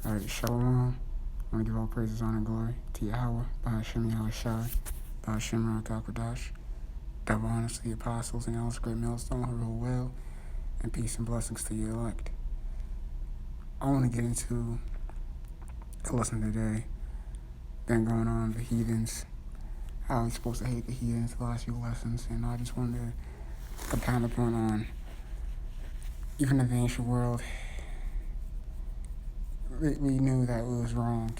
Alright, Shalom. I want to give all praises, honor, and glory to YAHAWAH, BAHASHAM, YAHAWASHI, BAHASHAM, Rakakadash, double honors to the apostles and elders, great millstone who rule well, and peace and blessings to the elect. I want to get into the lesson today. Then going on the heathens, how we're supposed to hate the heathens, the last few lessons, and I just wanted to compound upon on, even in the ancient world, we knew that it was wrong.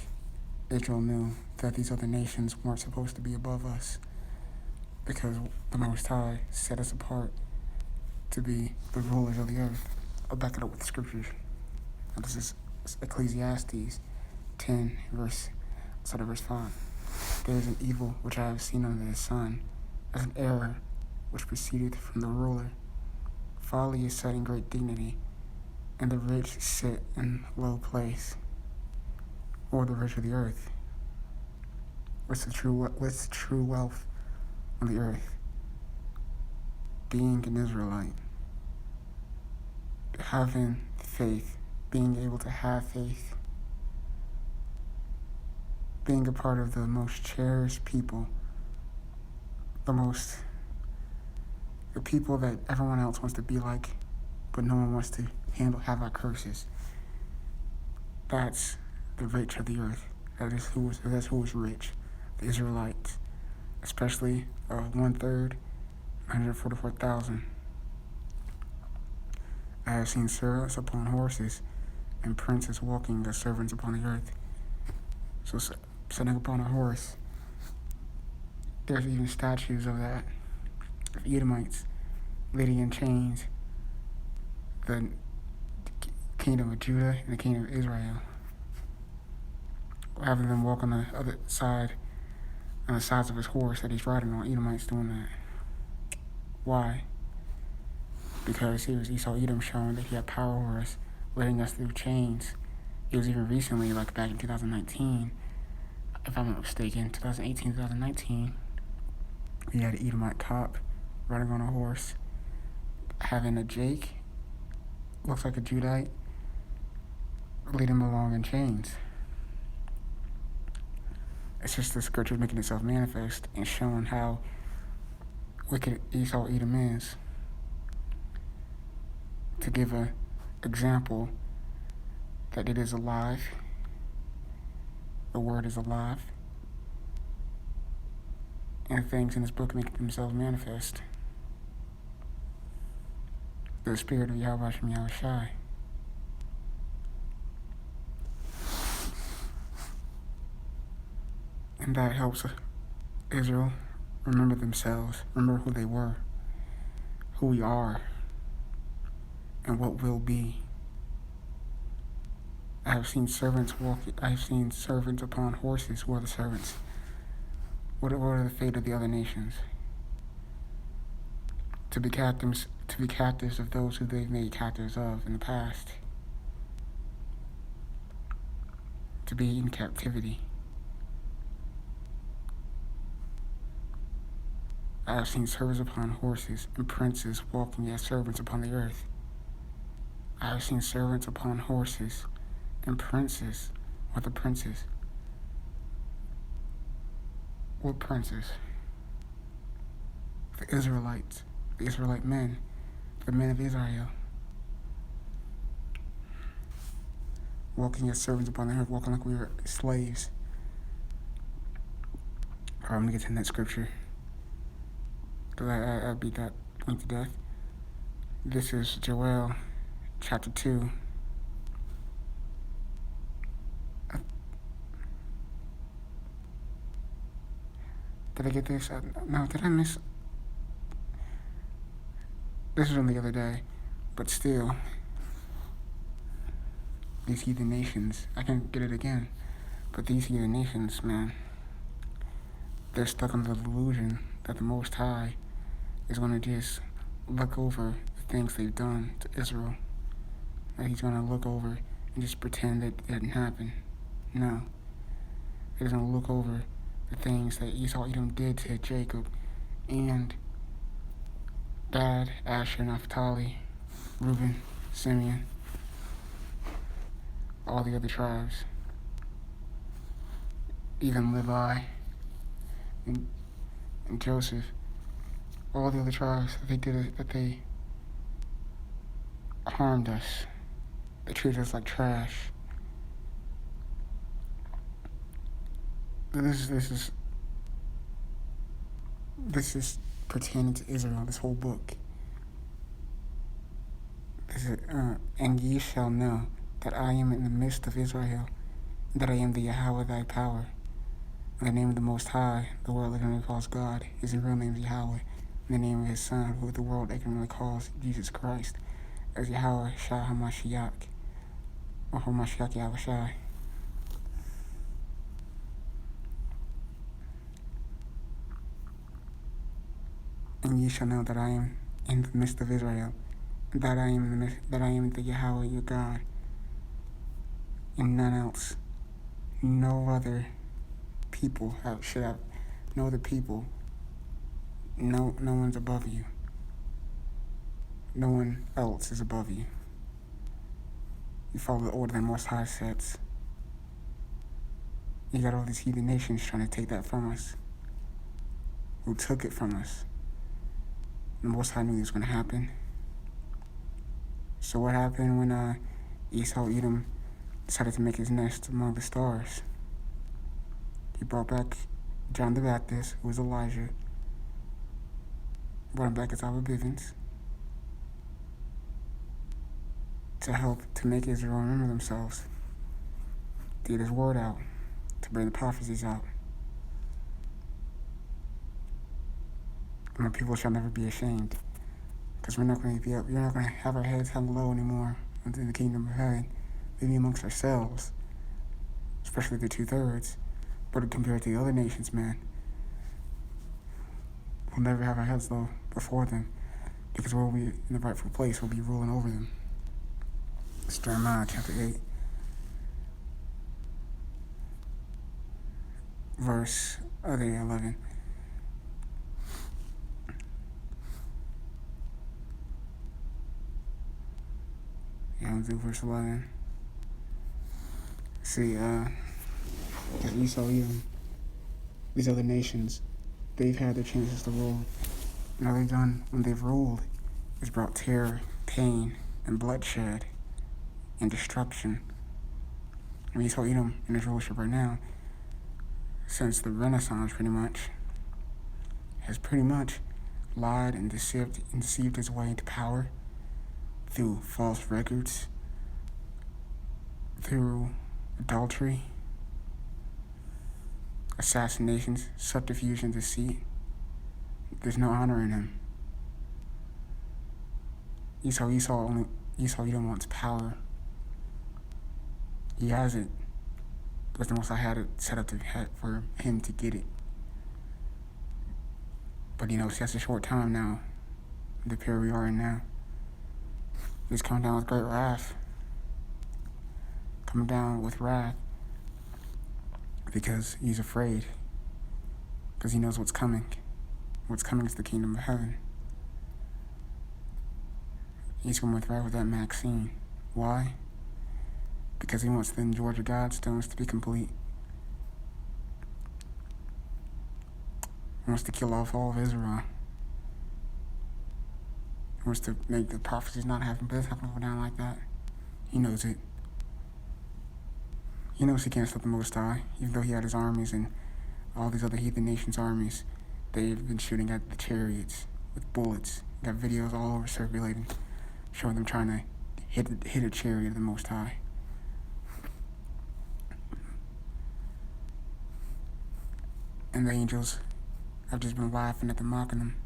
Israel knew that these other nations weren't supposed to be above us because the Most High set us apart to be the rulers of the earth. I'll back it up with the scriptures. Now, this is Ecclesiastes 10, verse 5. There is an evil which I have seen under the sun, as an error which proceedeth from the ruler. Folly is set in great dignity, and the rich sit in low place. Or the rich of the earth. What's the true wealth on the earth? Being an Israelite. Having faith. Being able to have faith. Being a part of the most cherished people. The people that everyone else wants to be like, but no one wants to have our curses. That's the rich of the earth. That's who is rich. The Israelites, especially 1/3, 144,000. I have seen servants upon horses, and princes walking as servants upon the earth. So sitting upon a horse. There's even statues of that, of Edomites, leading in chains the kingdom of Judah and the kingdom of Israel. Having them walk on the other side, on the sides of his horse that he's riding on. Edomites doing that. Why? Because he was Esau Edom, showing that he had power over us, letting us through chains. It was even recently, like back in 2019, if I'm not mistaken, 2018, 2019, he had an Edomite cop riding on a horse, having a Jake, looks like a Judite, lead him along in chains. It's just the scripture making itself manifest and showing how wicked Esau Edom is. To give an example that it is alive, the word is alive, and things in this book make themselves manifest. The spirit of YAHAWASHI, YAHAWASHI. And that helps Israel remember themselves, remember who they were, who we are, and what will be. I have seen servants upon horses. Who are the servants? What are the fate of the other nations? To be captives of those who they've made captives of in the past. To be in captivity. I have seen servants upon horses and princes walking as servants upon the earth. I have seen servants upon horses and princes. What the princes? What princes? The Israelites, the Israelite men, the men of Israel. Walking as servants upon the earth, walking like we were slaves. Alright, I'm going to get to that scripture, because I beat that point to death. This is Joel chapter 2. Did I get this? No, did I miss? This was from the other day, but still, these heathen nations, I can get it again, but these heathen nations, man, they're stuck under the delusion that the Most High is going to just look over the things they've done to Israel. That he's going to look over and just pretend that it didn't happen. No. He's going to look over the things that Esau Edom did to Jacob and Gad, Asher, Naphtali, Reuben, Simeon. all the other tribes, even Levi and Joseph, all the other tribes, that they harmed us. They treated us like trash. This is pertaining to Israel. This whole book. And ye shall know that I am in the midst of Israel, that I am the Yahawah thy power. In the name of the Most High, the world ignorantly calls God. His real name is Yahweh. In the name of His Son, who the world ignorantly calls Jesus Christ, as Yahawah Shah HaMashiach, or HaMashiach YAHAWASHI. And ye shall know that I am in the midst of Israel, that I am the Yahawah your God, and none else. No other people should have. No other people. No one's above you. No one else is above you. You follow the order the Most High sets. You got all these heathen nations trying to take that from us, who took it from us. The Most High knew this was going to happen. So what happened when Esau, Edom, decided to make his nest among the stars? He brought back John the Baptist, who was Elijah, brought him back as Abba Bivens, to help to make Israel remember themselves, to get His word out, to bring the prophecies out. And the people shall never be ashamed, because we're not going to have our heads hung low anymore in the kingdom of heaven, maybe amongst ourselves, especially the 2/3. But compared to the other nations, man, we'll never have our heads low before them, because we'll be in the rightful place. We'll be ruling over them. It's Jeremiah chapter 8, verse 11. Yeah, I'm through verse 11. See, Esau, Edom, these other nations, they've had their chances to rule. And all they've done when they've ruled is brought terror, pain, and bloodshed, and destruction. I mean, Esau, Edom, in his rulership right now, since the Renaissance pretty much, has pretty much lied and deceived his way into power through false records, through adultery, assassinations, subterfuge, and deceit. There's no honor in him. Esau Edom wants power. He has it, but the Most High had it set up for him to get it. But it's just a short time now, the period we are in now. He's coming down with great wrath. Coming down with wrath because he's afraid. Because he knows what's coming. What's coming is the kingdom of heaven. He's coming with wrath with that Maxine. Why? Because he wants the Georgia Godstones to be complete. He wants to kill off all of Israel. He wants to make the prophecies not happen, but it's not going to go down like that. He knows it. He knows he can't stop the Most High, even though he had his armies and all these other heathen nations' armies. They've been shooting at the chariots with bullets. Got videos all over circulating, showing them trying to hit a chariot of the Most High. And the angels have just been laughing at them, mocking them,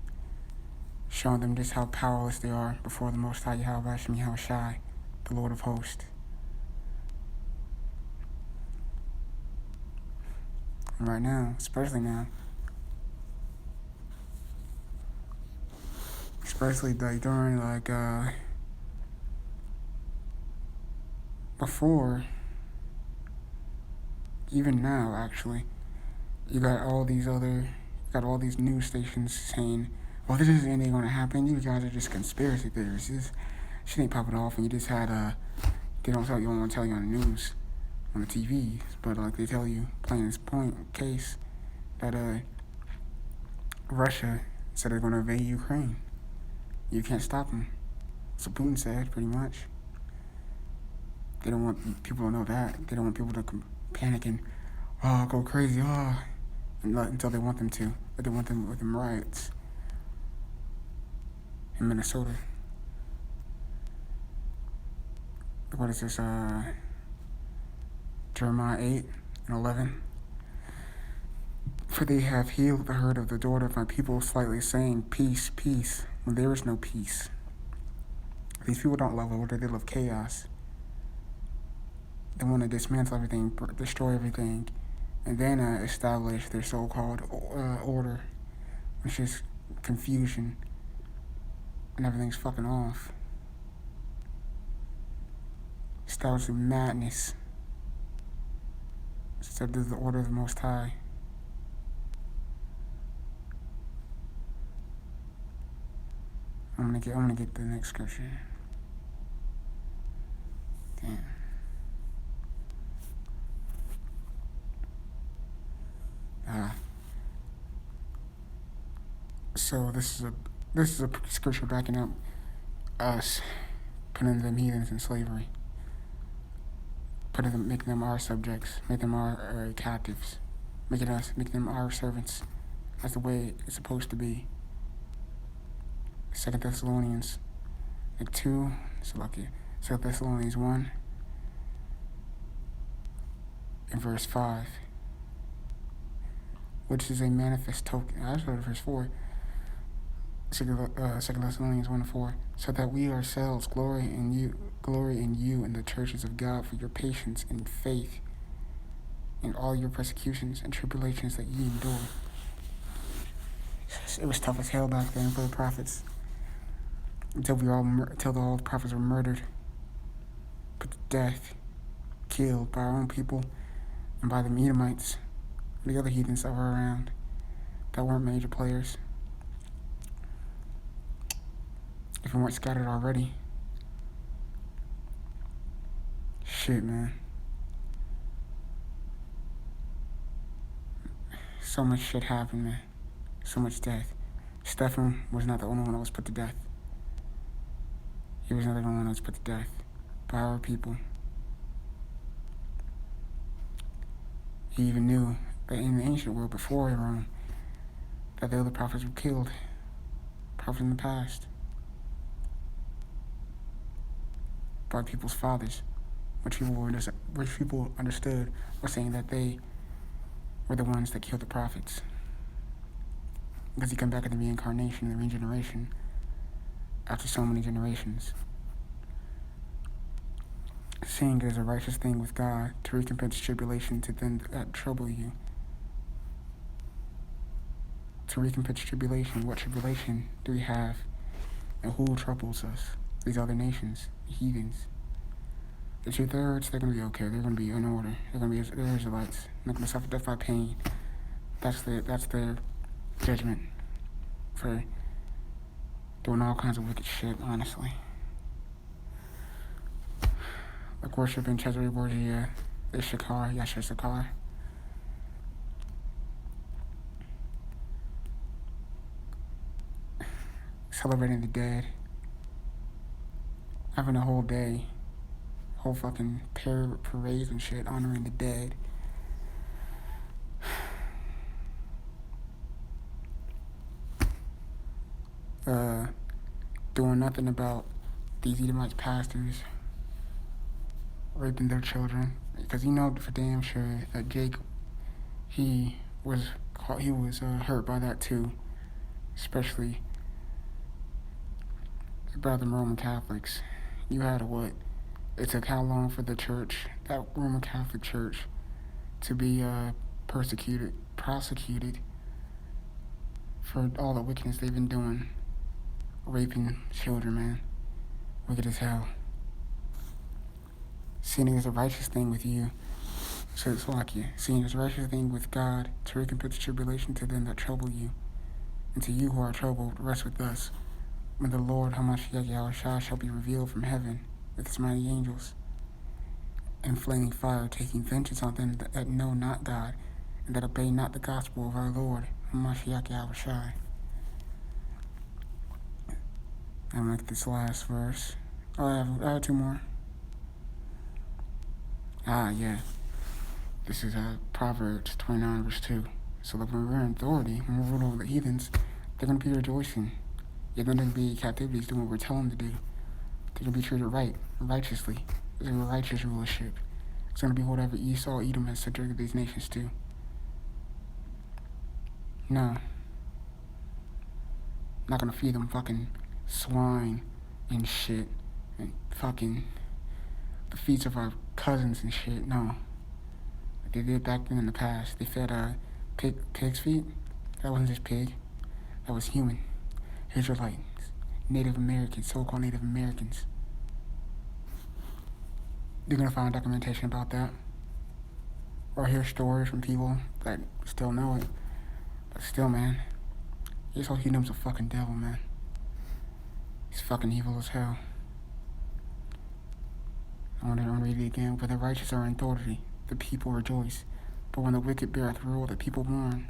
showing them just how powerless they are before the Most High YAHAWASHI, YAHAWASHI, the Lord of hosts. And right now, especially during before, even now actually, you got all these news stations saying, well, this isn't anything going to happen. You guys are just conspiracy theorists. This shit ain't popping off. And you just had They don't want to tell you on the news, on the TV, but like they tell you, plain as point case, that Russia said they're going to invade Ukraine. You can't stop them. So Putin said, pretty much. They don't want people to know that. They don't want people to panic and go crazy, until they want them to. But they want them with them riots in Minnesota. What is this? Jeremiah 8:11. For they have healed the hurt of the daughter of my people, slightly saying, peace, peace, when there is no peace. These people don't love order, they love chaos. They want to dismantle everything, destroy everything, and then establish their so-called order, which is confusion, and everything's fucking off. Establishing madness instead of the order of the Most High. I'm gonna get the next scripture. Damn. So this is a scripture backing up us putting them heathens in slavery, making them our subjects, making them our captives, making them our servants. That's the way it's supposed to be. 2 Thessalonians 2, so lucky. 2 Thessalonians 1 in verse 5, which is a manifest token. I started verse 4. 2 Thessalonians 1:4, so that we ourselves glory in you in the churches of God for your patience and faith in all your persecutions and tribulations that ye endure. It was tough as hell back then for the prophets, until all the prophets were murdered, put to death, killed by our own people and by the Edomites, and the other heathens that were around that weren't major players. If we weren't scattered already. Shit, man. So much shit happened, man. So much death. Stephen was not the only one that was put to death. He was not the only one that was put to death by our people. He even knew that in the ancient world before Rome, that the other prophets were killed. Prophets in the past. By people's fathers, which people understood were saying that they were the ones that killed the prophets. Because he come back in the reincarnation, the regeneration, after so many generations. Seeing it as a righteous thing with God to recompense tribulation to them that trouble you. To recompense tribulation, what tribulation do we have? And who troubles us? These other nations, the heathens. The 2/3, they're going to be okay. They're going to be in order. They're going to be the Israelites. They're going to suffer death by pain. That's their judgment for doing all kinds of wicked shit, honestly. Like worshiping Cesare Borgia, Yasha Sakar. Celebrating the dead. Having a whole day, whole fucking parades and shit honoring the dead. Doing nothing about these Edomite pastors raping their children, because you know for damn sure that Jake, he was hurt by that too, especially about the Roman Catholics. You had it took how long for the church, that Roman Catholic Church, to be prosecuted for all the wickedness they've been doing, raping children, man, wicked as hell. Seeing it as a righteous thing with you, so it's like you, seeing it as a righteous thing with God to recompense tribulation to them that trouble you, and to you who are troubled, rest with us, when the Lord HaMashiach YAHAWASHI shall be revealed from heaven with his mighty angels, and flaming fire, taking vengeance on them that know not God, and that obey not the gospel of our Lord, Mashiach YAHAWASHI. I like this last verse. Oh, I have two more. Yeah. This is Proverbs 29, verse 2. So that when we're in authority, when we're ruling over the heathens, they're going to be rejoicing. They're going to be captivities doing what we're telling them to do. They're going to be treated right, righteously. There's going to be righteous rulership. It's going to be whatever Esau, Edom has subjected these nations to. No. Not going to feed them fucking swine and shit. And fucking the feet of our cousins and shit. No. Like they did back then in the past. They fed pig's feet. That wasn't just pig. That was human. Israelites. Native Americans. So-called Native Americans. You're going to find documentation about that. Or hear stories from people that still know it. But still, man. Esau Edom's a fucking devil, man. He's fucking evil as hell. I want to read it again. When the righteous are in authority, the people rejoice. But when the wicked beareth rule, the people mourn.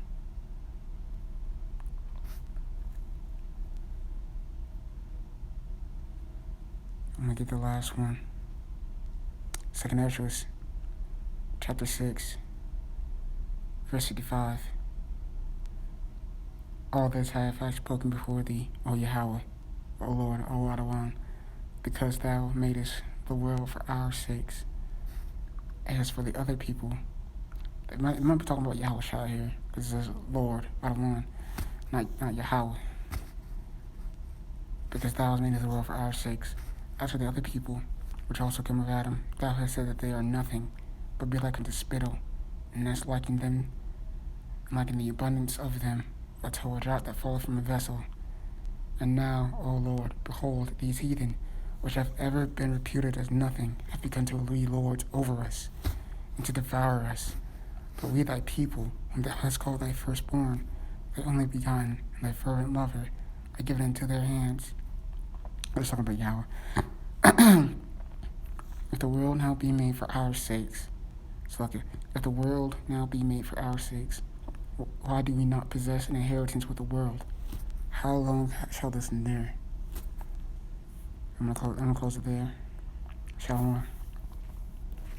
I'm going to get the last one. 2nd Ezra, chapter 6, verse 55. All this have I spoken before thee, O Yahawah, O Lord, O Adawan, because thou madest the world for our sakes. As for the other people, it might be talking about YAHAWASHI here, because it says Lord, Adawan, not Yahawah. Because thou hast made the world for our sakes. As for the other people, which also came of Adam, thou hast said that they are nothing, but be like unto spittle, and that's liking them, and like in the abundance of them, unto a drop that falleth from a vessel. And now, O Lord, behold, these heathen, which have ever been reputed as nothing, have begun to be lords over us, and to devour us. But we thy people, whom thou hast called thy firstborn, thy only begotten, and thy fervent lover, are given into their hands. Let's talk about Yahweh. If the world now be made for our sakes, if the world now be made for our sakes, why do we not possess an inheritance with the world? How long shall this endure? I'm gonna close it there. Shalom.